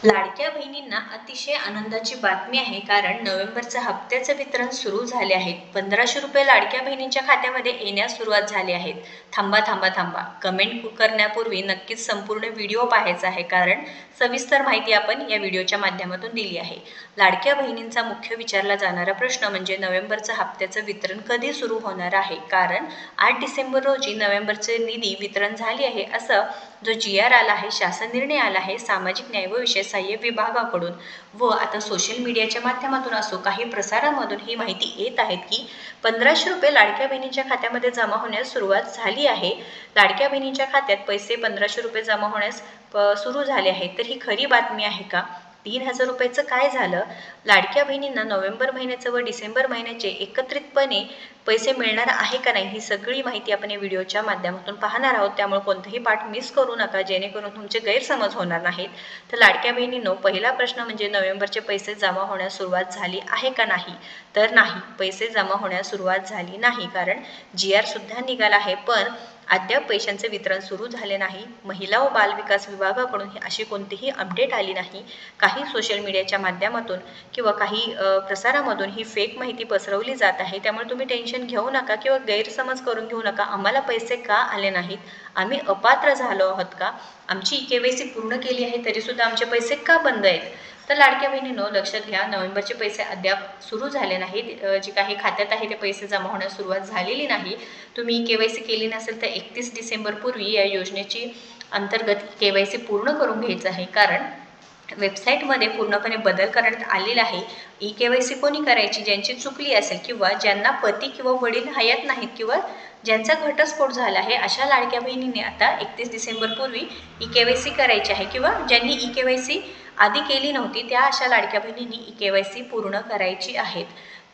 लाडक्या बहिणींना अतिशय आनंदाची बातमी आहे, कारण नोव्हेंबरच्या हप्त्याचे वितरण सुरू झाले आहे. 1500 रुपये लाडक्या बहिणींच्या खात्यामध्ये येण्यास सुरुवात झाली आहे. थांबा थांबा थांबा, कमेंट करण्यापूर्वी नक्कीच संपूर्ण व्हिडिओ पाहायचा आहे, कारण सविस्तर माहिती आपण या व्हिडिओच्या माध्यमातून दिली आहे. लाडक्या बहिणींचा मुख्य विचारला जाणारा प्रश्न म्हणजे नोव्हेंबरच्या हप्त्याचं वितरण कधी सुरू होणार आहे. कारण 8 डिसेंबर रोजी नोव्हेंबरचे निधी वितरण झाली आहे, असं जो GR आला आहे, शासन निर्णय आला आहे सामाजिक न्याय व विशेष सहाय्य विभागाकडून, व आता सोशल मीडियाच्या माध्यमातून असो काही प्रसारांमधून ही माहिती येत आहे की 1500 रुपये लाडक्या बहिणींच्या खात्यामध्ये जमा होण्यास सुरुवात झाली आहे. लाडक्या बहिणींच्या खात्यात पैसे 1500 रुपये जमा होण्यास सुरू झाले आहेत. तर ही खरी बातमी आहे का? 3000 रुपयाचं काय झालं? लाडक्या बहिणींना नोव्हेंबर महिन्याचं व डिसेंबर महिन्याचे एकत्रितपणे पैसे मिळणार आहे का नाही, ही सगळी माहिती आपण या व्हिडिओच्या माध्यमातून पाहणार आहोत. त्यामुळे कोणताही पाठ मिस करू नका, जेणेकरून तुमचे गैरसमज होणार नाहीत. तर लाडक्या बहिणींनो, पहिला प्रश्न म्हणजे नोव्हेंबरचे पैसे जमा होण्यास सुरुवात झाली आहे का नाही? तर नाही, पैसे जमा होण्यास सुरुवात झाली नाही, कारण GR सुद्धा निघाला आहे, पण अद्याप पैशांचे वितरण सुरू झाले नाही. महिला व बालविकास विभागाकडून अशी कोणतीही अपडेट आली नाही. काही सोशल मीडियाच्या माध्यमातून किंवा काही प्रसारामधून ही फेक माहिती पसरवली जात आहे. त्यामुळे तुम्ही टेन्शन घेऊ नका किंवा गैरसमज करून घेऊ नका. आम्हाला पैसे का आले नाहीत? आम्ही अपात्र झालो आहोत का? आमची KYC पूर्ण केली आहे तरीसुद्धा आमचे पैसे का बंद आहेत? तर लाडक्या बहिणींनो, लक्षात घ्या, नोव्हेंबरचे पैसे अद्याप सुरू झाले नाहीत. जे काही खात्यात आहे ते पैसे जमा होण्यास सुरुवात झालेली नाही. तुम्ही KYC केली नसेल तर 31 डिसेंबर पूर्वी या योजनेची अंतर्गत KYC पूर्ण करून घ्यायचं आहे, कारण वेबसाईटमध्ये पूर्णपणे बदल करण्यात आलेला आहे. KYC कोणी करायची? ज्यांची चुकली असेल किंवा ज्यांना पती किंवा वडील हयात नाहीत किंवा ज्यांचा घटस्फोट झाला आहे, अशा लाडक्या बहिणीने आता 31 डिसेंबर पूर्वी KYC करायची आहे, किंवा ज्यांनी KYC आधी केली नव्हती त्या अशा लाडक्या बहिणींनी KYC पूर्ण करायची आहेत.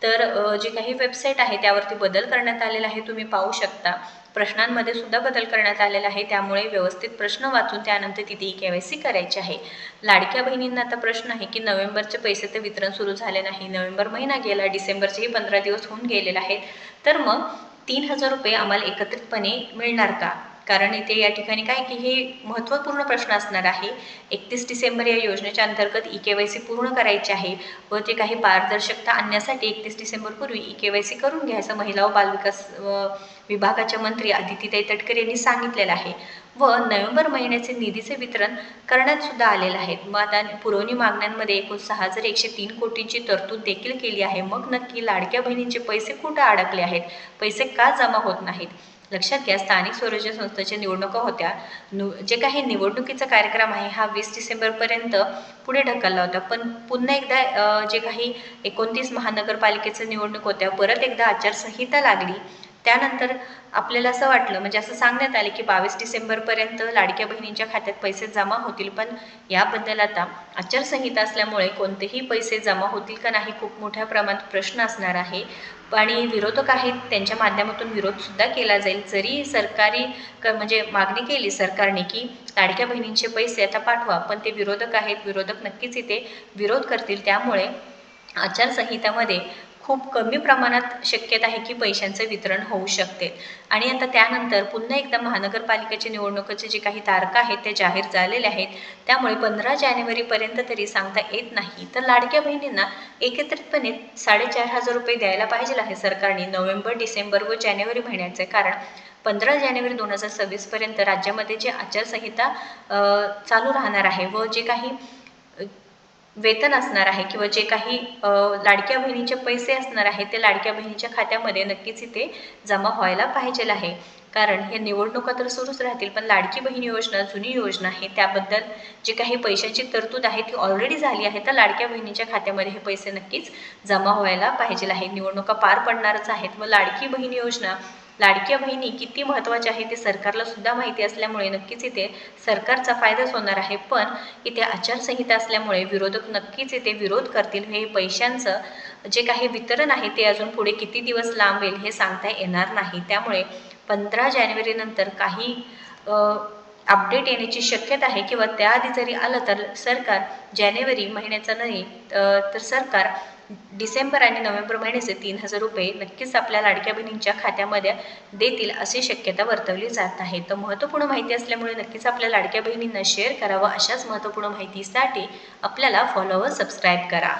तर जे काही वेबसाईट आहे त्यावरती बदल करण्यात आलेला आहे, तुम्ही पाहू शकता. प्रश्नांमध्ये सुद्धा बदल करण्यात आलेला आहे, त्यामुळे व्यवस्थित प्रश्न वाचून त्यानंतर तिथे KYC करायची आहे. लाडक्या बहिणींना आता प्रश्न आहे की नोव्हेंबरचे पैसे तर वितरण सुरू झाले नाही, नोव्हेंबर महिना गेला, डिसेंबरचेही 15 दिवस होऊन गेलेले आहेत, तर मग 3000 रुपये आम्हाला एकत्रितपणे मिळणार का? कारण इथे या ठिकाणी काय की हे महत्त्वपूर्ण प्रश्न असणार आहे. 31 डिसेंबर या योजनेच्या अंतर्गत KYC पूर्ण करायचे आहे व ते काही पारदर्शकता आणण्यासाठी 31 डिसेंबर पूर्वी KYC करून घ्यायचं महिला व बालविकास विभागाच्या मंत्री अदितीताई तटकरे यांनी सांगितलेलं आहे. व नोव्हेंबर महिन्याचे निधीचे वितरण करण्यात सुद्धा आलेलं आहे. मग आता पुरवणी मागण्यांमध्ये एकूण 6103 कोटींची तरतूद देखील केली आहे. मग नक्की लाडक्या बहिणींचे पैसे कुठे अडकले आहेत? पैसे का जमा होत नाहीत? लक्षात घ्या, स्थानिक स्वराज्य संस्थेच्या निवडणुका होत्या. जे काही निवडणुकीचा कार्यक्रम आहे हा 20 डिसेंबरपर्यंत पुढे ढकलला होता, पण पुन्हा एकदा जे काही 29 महानगरपालिकेच्या निवडणूक होत्या, परत एकदा आचारसंहिता लागली. त्यानंतर आपल्याला असं वाटलं, म्हणजे असं सांगण्यात आले की 22 डिसेंबरपर्यंत लाडक्या बहिणींच्या खात्यात पैसे जमा होतील, पण याबद्दल आता आचारसंहिता असल्यामुळे कोणतेही पैसे जमा होतील का नाही, खूप मोठ्या प्रमाणात प्रश्न असणार आहे. आणि विरोधक आहेत त्यांच्या माध्यमातून विरोधसुद्धा केला जाईल. जरी सरकारी म्हणजे मागणी केली सरकारने की लाडक्या बहिणींचे पैसे आता पाठवा, पण ते विरोधक आहेत, विरोधक नक्कीच इथे विरोध करतील. त्यामुळे आचारसंहितामध्ये खूप कमी प्रमाणात शक्यता आहे की पैशांचे वितरण होऊ शकते. आणि आता त्यानंतर पुन्हा एकदा महानगरपालिकेच्या निवडणुकीचे जे काही तारखा आहेत ते जाहीर झालेल्या आहेत, त्यामुळे 15 जानेवारीपर्यंत तरी सांगता येत नाही. तर लाडक्या बहिणींना एकत्रितपणे 4500 रुपये द्यायला पाहिजे आहे सरकारने नोव्हेंबर, डिसेंबर व जानेवारी महिन्याचे, कारण 15 जानेवारी 2026 पर्यंत राज्यामध्ये जी आचारसंहिता चालू राहणार आहे व जे काही वेतन असणार आहे किंवा जे काही लाडक्या बहिणीचे पैसे असणार आहेत ते लाडक्या बहिणीच्या खात्यामध्ये नक्कीच इथे जमा व्हायला पाहिजे आहे. कारण हे निवडणुका तर सुरूच राहतील, पण लाडकी बहीण योजना जुनी योजना आहे, त्याबद्दल जे काही पैशांची तरतूद आहे ती ऑलरेडी झाली आहे. तर लाडक्या बहिणीच्या खात्यामध्ये हे पैसे नक्कीच जमा व्हायला पाहिजे आहे. निवडणुका पार पडणारच आहेत. व लाडकी बहीण योजना, लाडक्या बहिणी किती महत्त्वाच्या आहे ते सरकारला सुद्धा माहिती असल्यामुळे नक्कीच इथे सरकारचा फायदाच होणार आहे. पण इथे आचारसंहिता असल्यामुळे विरोधक नक्कीच इथे विरोध करतील. हे पैशांचं जे काही वितरण आहे ते अजून पुढे किती दिवस लांबेल हे सांगता येणार नाही. त्यामुळे 15 जानेवारीनंतर काही अपडेट येण्याची शक्यता आहे, किंवा त्याआधी जरी आलं तर सरकार जानेवारी महिन्याचा नाही तर सरकार डिसेंबर आणि नोव्हेंबर महिन्याचे 3,000 रुपये नक्कीच आपल्या लाडक्या बहिणींच्या खात्यामध्ये देतील अशी शक्यता वर्तवली जात आहे. तर महत्त्वपूर्ण माहिती असल्यामुळे नक्कीच आपल्या लाडक्या बहिणींना शेअर करावं. अशाच महत्त्वपूर्ण माहितीसाठी आपल्याला फॉलो व सबस्क्राईब करा.